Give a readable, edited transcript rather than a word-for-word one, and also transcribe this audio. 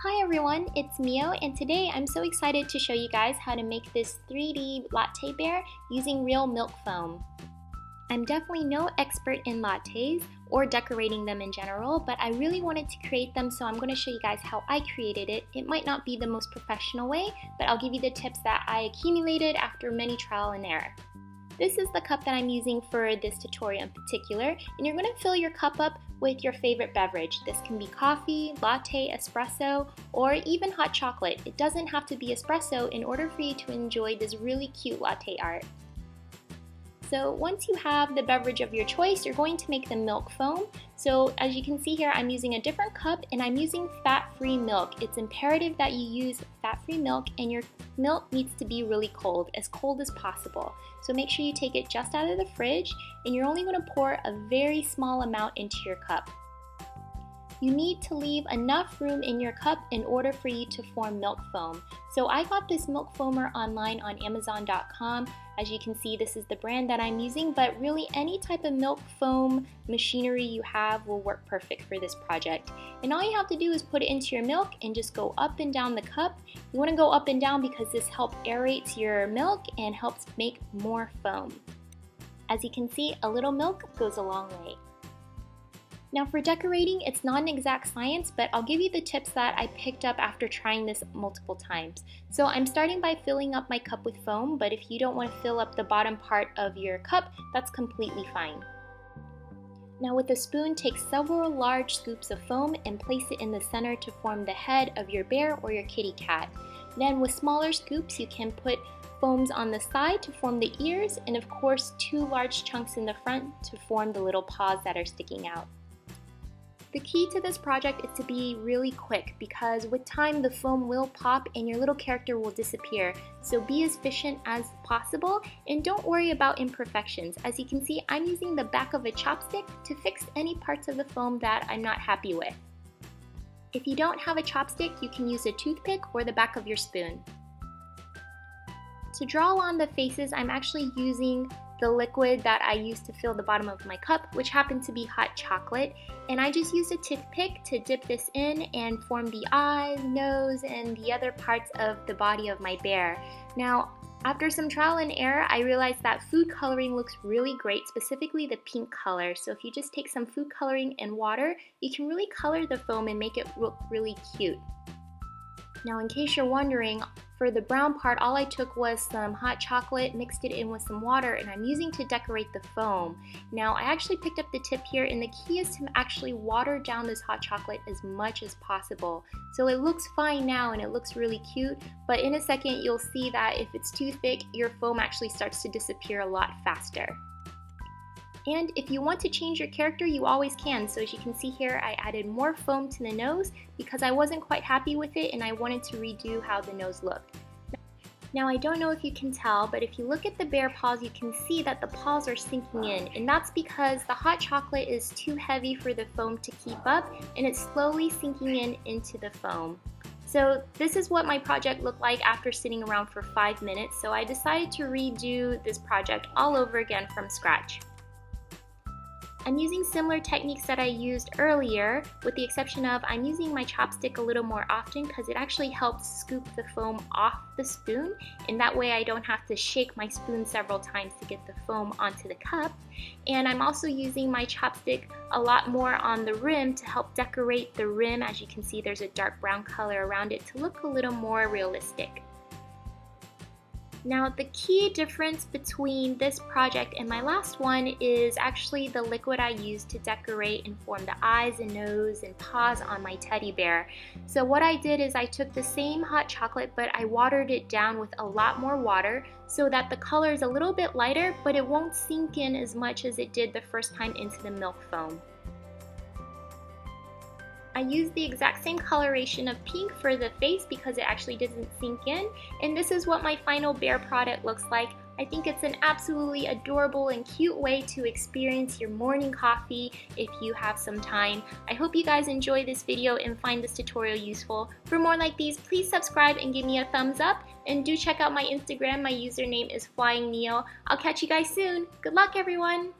Hi everyone, it's Mio, and today I'm so excited to show you guys how to make this 3D latte bear using real milk foam. I'm definitely no expert in lattes or decorating them in general, but I really wanted to create them, so I'm going to show you guys how I created it. It might not be the most professional way, but I'll give you the tips that I accumulated after many trial and error. This is the cup that I'm using for this tutorial in particular, and you're going to fill your cup up with your favorite beverage. This can be coffee, latte, espresso, or even hot chocolate. It doesn't have to be espresso in order for you to enjoy this really cute latte art. So once you have the beverage of your choice, you're going to make the milk foam. So as you can see here, I'm using a different cup and I'm using fat-free milk. It's imperative that you use fat-free milk, and your milk needs to be really cold as possible. So make sure you take it just out of the fridge, and you're only going to pour a very small amount into your cup. You need to leave enough room in your cup in order for you to form milk foam. So I got this milk foamer online on Amazon.com. As you can see, this is the brand that I'm using, but really any type of milk foam machinery you have will work perfect for this project. And all you have to do is put it into your milk and just go up and down the cup. You want to go up and down because this helps aerate your milk and helps make more foam. As you can see, a little milk goes a long way. Now for decorating, it's not an exact science, but I'll give you the tips that I picked up after trying this multiple times. So I'm starting by filling up my cup with foam, but if you don't want to fill up the bottom part of your cup, that's completely fine. Now with a spoon, take several large scoops of foam and place it in the center to form the head of your bear or your kitty cat. Then with smaller scoops, you can put foams on the side to form the ears, and of course 2 large chunks in the front to form the little paws that are sticking out. The key to this project is to be really quick, because with time the foam will pop and your little character will disappear. So be as efficient as possible and don't worry about imperfections. As you can see, I'm using the back of a chopstick to fix any parts of the foam that I'm not happy with. If you don't have a chopstick, you can use a toothpick or the back of your spoon. To draw on the faces, I'm actually using the liquid that I used to fill the bottom of my cup, which happened to be hot chocolate, and I just used a toothpick to dip this in and form the eyes, nose, and the other parts of the body of my bear. Now, after some trial and error, I realized that food coloring looks really great, specifically the pink color. So if you just take some food coloring and water, you can really color the foam and make it look really cute. Now in case you're wondering, for the brown part, all I took was some hot chocolate, mixed it in with some water, and I'm using to decorate the foam. Now I actually picked up the tip here, and the key is to actually water down this hot chocolate as much as possible. So it looks fine now and it looks really cute, but in a second you'll see that if it's too thick, your foam actually starts to disappear a lot faster. And if you want to change your character, you always can. So as you can see here, I added more foam to the nose because I wasn't quite happy with it and I wanted to redo how the nose looked. Now I don't know if you can tell, but if you look at the bear paws, you can see that the paws are sinking in, and that's because the hot chocolate is too heavy for the foam to keep up, and it's slowly sinking in into the foam. So this is what my project looked like after sitting around for 5 minutes, so I decided to redo this project all over again from scratch. I'm using similar techniques that I used earlier, with the exception of I'm using my chopstick a little more often because it actually helps scoop the foam off the spoon, and that way I don't have to shake my spoon several times to get the foam onto the cup. And I'm also using my chopstick a lot more on the rim to help decorate the rim. As you can see, there's a dark brown color around it to look a little more realistic. Now the key difference between this project and my last one is actually the liquid I used to decorate and form the eyes and nose and paws on my teddy bear. So what I did is I took the same hot chocolate, but I watered it down with a lot more water so that the color is a little bit lighter, but it won't sink in as much as it did the first time into the milk foam. I used the exact same coloration of pink for the face because it actually doesn't sink in, and this is what my final bear product looks like. I think it's an absolutely adorable and cute way to experience your morning coffee if you have some time. I hope you guys enjoy this video and find this tutorial useful. For more like these, please subscribe and give me a thumbs up, and do check out my Instagram. My username is FlyingNeo. I'll catch you guys soon. Good luck everyone!